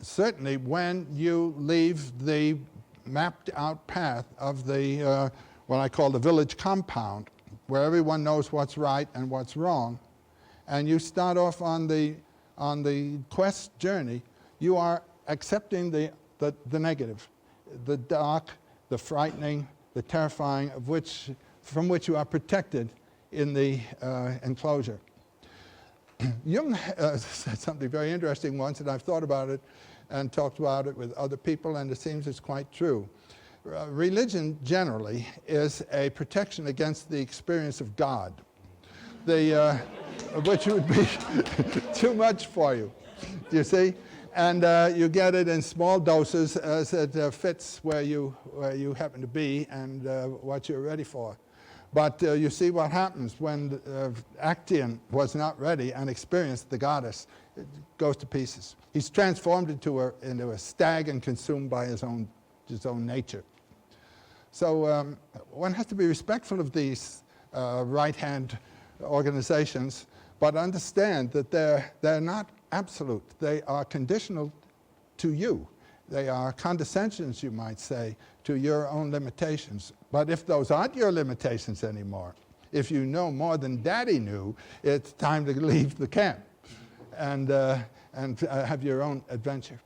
certainly when you leave the mapped out path of the, what I call the village compound, where everyone knows what's right and what's wrong, and you start off on the quest journey, you are accepting the negative, the dark, the frightening, the terrifying, from which you are protected in the enclosure. Jung said something very interesting once, and I've thought about it and talked about it with other people, and it seems it's quite true. Religion generally is a protection against the experience of God, which would be too much for you, do you see? And you get it in small doses as it fits where you happen to be and what you're ready for. But you see what happens when Actaeon was not ready and experienced the goddess. It goes to pieces. He's transformed into a stag and consumed by his own nature. So one has to be respectful of these right-hand organizations, but understand that they're not absolute. They are conditional to you. They are condescensions, you might say, to your own limitations. But if those aren't your limitations anymore, if you know more than Daddy knew, it's time to leave the camp and have your own adventure.